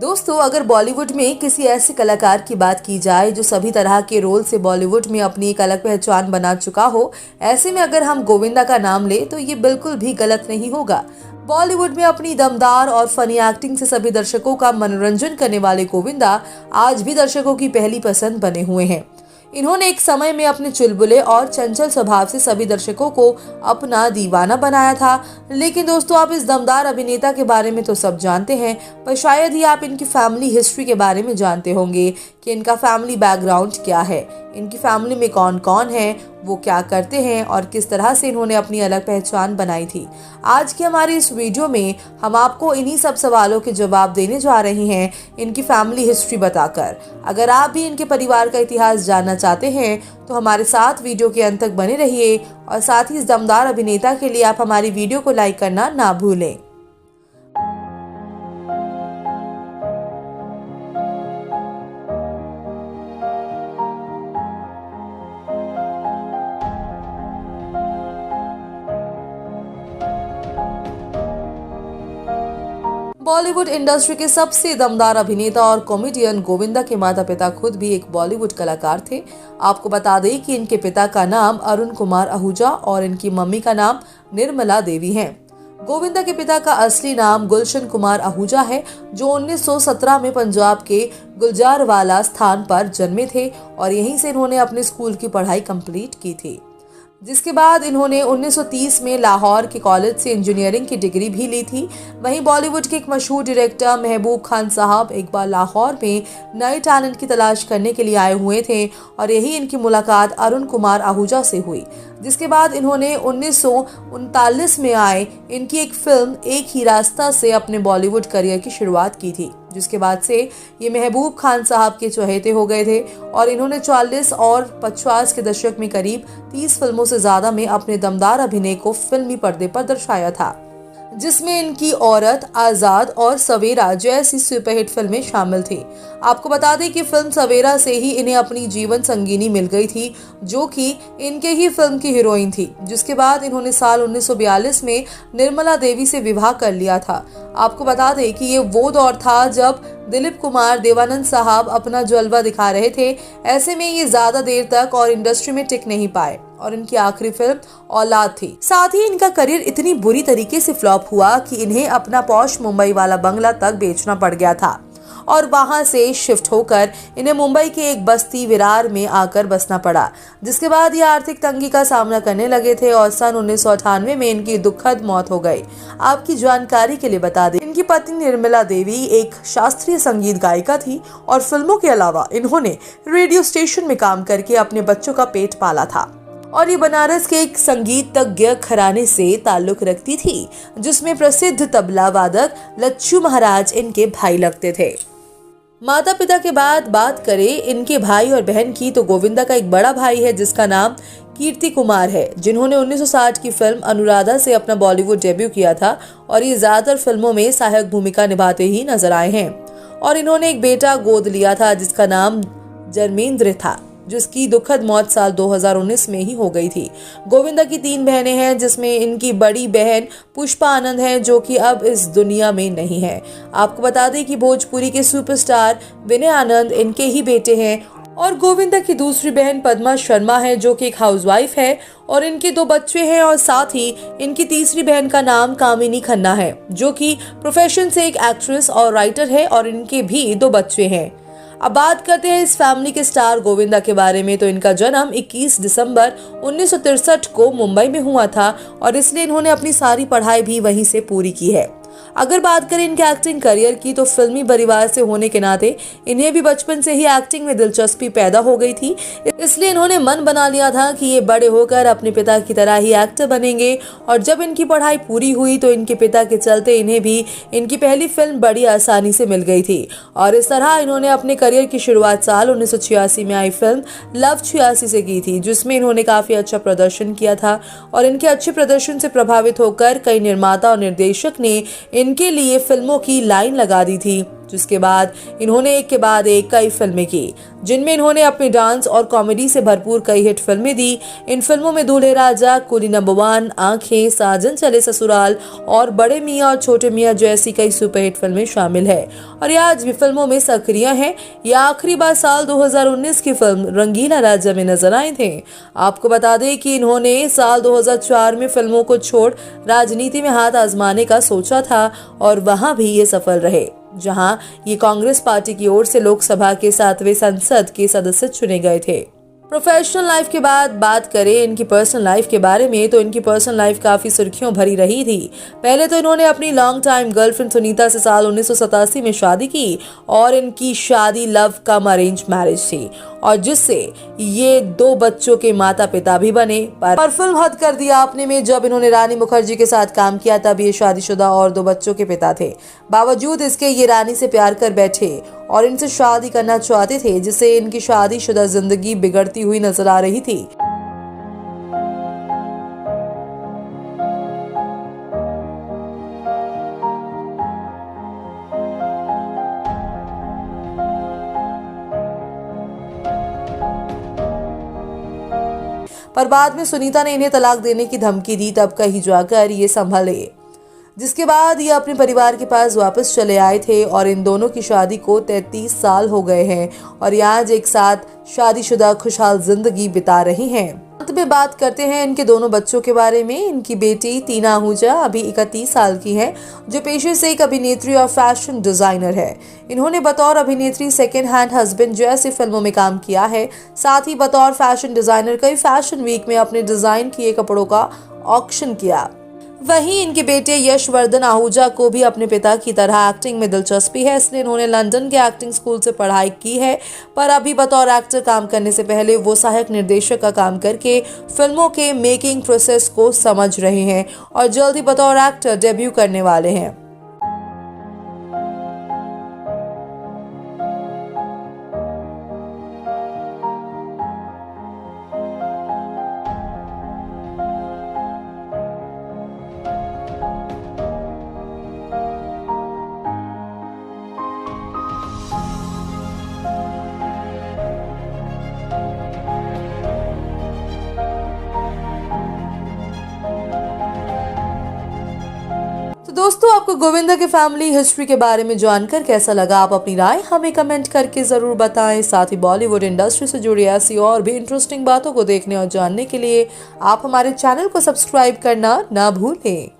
दोस्तों, अगर बॉलीवुड में किसी ऐसे कलाकार की बात की जाए जो सभी तरह के रोल से बॉलीवुड में अपनी एक अलग पहचान बना चुका हो, ऐसे में अगर हम गोविंदा का नाम ले तो ये बिल्कुल भी गलत नहीं होगा। बॉलीवुड में अपनी दमदार और फनी एक्टिंग से सभी दर्शकों का मनोरंजन करने वाले गोविंदा आज भी दर्शकों की पहली पसंद बने हुए हैं। इन्होंने एक समय में अपने चुलबुले और चंचल स्वभाव से सभी दर्शकों को अपना दीवाना बनाया था। लेकिन दोस्तों, आप इस दमदार अभिनेता के बारे में तो सब जानते हैं, पर शायद ही आप इनकी फैमिली हिस्ट्री के बारे में जानते होंगे कि इनका फैमिली बैकग्राउंड क्या है, इनकी फैमिली में कौन कौन है, वो क्या करते हैं और किस तरह से इन्होंने अपनी अलग पहचान बनाई थी। आज की हमारी इस वीडियो में हम आपको इन्हीं सब सवालों के जवाब देने जा रहे हैं, इनकी फैमिली हिस्ट्री बताकर। अगर आप भी इनके परिवार का इतिहास जानना चाहते हैं तो हमारे साथ वीडियो के अंत तक बने रहिए और साथ ही इस दमदार अभिनेता के लिए आप हमारी वीडियो को लाइक करना ना भूलें। बॉलीवुड इंडस्ट्री के सबसे दमदार अभिनेता और कॉमेडियन गोविंदा के माता पिता खुद भी एक बॉलीवुड कलाकार थे। आपको बता दें कि इनके पिता का नाम अरुण कुमार आहूजा और इनकी मम्मी का नाम निर्मला देवी है। गोविंदा के पिता का असली नाम गुलशन कुमार आहूजा है, जो 1917 में पंजाब के गुलजारवाला स्थान पर जन्मे थे और यहीं से इन्होंने अपने स्कूल की पढ़ाई कंप्लीट की थी। जिसके बाद इन्होंने 1930 में लाहौर के कॉलेज से इंजीनियरिंग की डिग्री भी ली थी। वहीं बॉलीवुड के एक मशहूर डायरेक्टर महबूब खान साहब एक बार लाहौर में नए टैलेंट की तलाश करने के लिए आए हुए थे और यही इनकी मुलाकात अरुण कुमार आहूजा से हुई। जिसके बाद इन्होंने 1939 में आए इनकी एक फिल्म एक ही रास्ता से अपने बॉलीवुड करियर की शुरुआत की थी। जिसके बाद से ये महबूब खान साहब के चहेते हो गए थे और इन्होंने 40 और 50 के दशक में करीब 30 फिल्मों से ज्यादा में अपने दमदार अभिनय को फिल्मी पर्दे पर दर्शाया था, जिसमें इनकी औरत, आजाद और सवेरा जैसी सुपरहिट फिल्में शामिल थी। आपको बता दें कि फिल्म सवेरा से ही इन्हें अपनी जीवन संगिनी मिल गई थी, जो कि इनके ही फिल्म की हीरोइन थी। जिसके बाद इन्होंने साल 1942 में निर्मला देवी से विवाह कर लिया था। आपको बता दें कि ये वो दौर था जब दिलीप कुमार देवानंद साहब अपना जलवा दिखा रहे थे। ऐसे में ये ज्यादा देर तक और इंडस्ट्री में टिक नहीं पाए और इनकी आखिरी फिल्म औलाद थी। साथ ही इनका करियर इतनी बुरी तरीके से फ्लॉप हुआ कि इन्हें अपना पॉश मुंबई वाला बंगला तक बेचना पड़ गया था और वहां से शिफ्ट होकर इन्हें मुंबई के एक बस्ती विरार में आकर बसना पड़ा। जिसके बाद ये आर्थिक तंगी का सामना करने लगे थे और सन 1998 में इनकी दुखद मौत हो गई। आपकी जानकारी के लिए बता दें, इनकी पत्नी निर्मला देवी एक शास्त्रीय संगीत गायिका थी और फिल्मों के अलावा इन्होंने रेडियो स्टेशन में काम करके अपने बच्चों का पेट पाला था और ये बनारस के एक संगीतज्ञ घराने से ताल्लुक रखती थी, जिसमें प्रसिद्ध तबला वादक लच्छू महाराज इनके भाई लगते थे। माता पिता के बाद बात करें इनके भाई और बहन की, तो गोविंदा का एक बड़ा भाई है जिसका नाम कीर्ति कुमार है, जिन्होंने 1960 की फिल्म अनुराधा से अपना बॉलीवुड डेब्यू किया था और ये ज्यादातर फिल्मों में सहायक भूमिका निभाते ही नजर आए हैं। और इन्होंने एक बेटा गोद लिया था जिसका नाम जर्मेंद्र था, जिसकी दुखद मौत साल 2019 में ही हो गई थी। गोविंदा की 3 बहनें हैं, जिसमें इनकी बड़ी बहन पुष्पा आनंद है, जो कि अब इस दुनिया में नहीं है। आपको बता दें कि भोजपुरी के सुपरस्टार विनय आनंद इनके ही बेटे हैं और गोविंदा की दूसरी बहन पद्मा शर्मा है, जो कि एक हाउसवाइफ है और इनके 2 बच्चे हैं। और साथ ही इनकी तीसरी बहन का नाम कामिनी खन्ना है, जो कि प्रोफेशन से एक एक्ट्रेस और राइटर है और इनके भी 2 बच्चे हैं। अब बात करते हैं इस फैमिली के स्टार गोविंदा के बारे में, तो इनका जन्म 21 दिसंबर 1963 को मुंबई में हुआ था और इसलिए इन्होंने अपनी सारी पढ़ाई भी वहीं से पूरी की है। अगर बात करें इनके एक्टिंग करियर की, तो फिल्मी परिवार से होने के नाते इन्हें भी बचपन से ही एक्टिंग में दिलचस्पी पैदा हो गई थी, इसलिए इन्होंने मन बना लिया था कि ये बड़े होकर अपने पिता की तरह ही एक्टर बनेंगे। और जब इनकी पढ़ाई पूरी हुई तो इनके पिता के चलते इन्हें भी इनकी पहली फिल्म बड़ी आसानी से मिल गई थी और इस तरह इन्होंने अपने करियर की शुरुआत साल 1986 में आई फिल्म लव 86 से की थी, जिसमें इन्होंने काफी अच्छा प्रदर्शन किया था। और इनके अच्छे प्रदर्शन से प्रभावित होकर कई निर्माता और निर्देशक ने इनके लिए फिल्मों की लाइन लगा दी थी जिसके बाद इन्होंने एक के बाद एक कई फिल्में की, जिनमें इन्होंने अपने डांस और कॉमेडी से भरपूर कई हिट फिल्में दी। इन फिल्मों में दूल्हे राजा, कुली नंबर 1, आंखें, साजन चले ससुराल और बड़े मियां और छोटे मियां जैसी कई सुपरहिट फिल्में शामिल है और ये आज भी फिल्मों में सक्रिय हैं। ये आखिरी बार साल 2019 की फिल्म रंगीला राजा में नजर आए थे। आपको बता दें कि इन्होंने साल 2004 में फिल्मों को छोड़ राजनीति में हाथ आजमाने का सोचा था और वहां भी ये सफल रहे, जहां ये कांग्रेस पार्टी की ओर से लोकसभा के 7वें संसद के सदस्य चुने गए थे। प्रोफेशनल लाइफ के बाद बात करें इनकी पर्सनल लाइफ के बारे में, तो इनकी पर्सनल लाइफ काफी सुर्खियों भरी रही थी। पहले तो इन्होंने अपनी लॉन्ग टाइम गर्लफ्रेंड सुनीता से साल 1987 में शादी की और इनकी शादी लव कम अरेंज मैरिज थी और जिससे ये 2 बच्चों के माता पिता भी बने। पर फिल्म हद कर दिया आपने में जब इन्होंने रानी मुखर्जी के साथ काम किया, तब ये शादीशुदा और 2 बच्चों के पिता थे। बावजूद इसके ये रानी से प्यार कर बैठे और इनसे शादी करना चाहते थे, जिससे इनकी शादीशुदा जिंदगी बिगड़ती हुई नजर आ रही थी। पर बाद में सुनीता ने इन्हें तलाक देने की धमकी दी, तब कहीं जाकर ये संभले, जिसके बाद ये अपने परिवार के पास वापस चले आए थे और इन दोनों की शादी को 33 साल हो गए हैं और ये आज एक साथ शादीशुदा खुशहाल जिंदगी बिता रही हैं। अंत में बात करते हैं इनके दोनों बच्चों के बारे में। इनकी बेटी टीना आहूजा अभी 31 साल की है, जो पेशे से एक अभिनेत्री और फैशन डिजाइनर है। इन्होंने बतौर अभिनेत्री सेकेंड हैंड हस्बैंड जैसी फिल्मों में काम किया है, साथ ही बतौर फैशन डिजाइनर कई फैशन वीक में अपने डिजाइन किए कपड़ों का ऑक्शन किया। वहीं इनके बेटे यशवर्धन आहूजा को भी अपने पिता की तरह एक्टिंग में दिलचस्पी है, इसलिए इन्होंने लंदन के एक्टिंग स्कूल से पढ़ाई की है। पर अभी बतौर एक्टर काम करने से पहले वो सहायक निर्देशक का काम करके फिल्मों के मेकिंग प्रोसेस को समझ रहे हैं और जल्द ही बतौर एक्टर डेब्यू करने वाले हैं। तो दोस्तों, आपको गोविंदा के फैमिली हिस्ट्री के बारे में जानकर कैसा लगा? आप अपनी राय हमें कमेंट करके जरूर बताएं। साथ ही बॉलीवुड इंडस्ट्री से जुड़ी ऐसी और भी इंटरेस्टिंग बातों को देखने और जानने के लिए आप हमारे चैनल को सब्सक्राइब करना ना भूलें।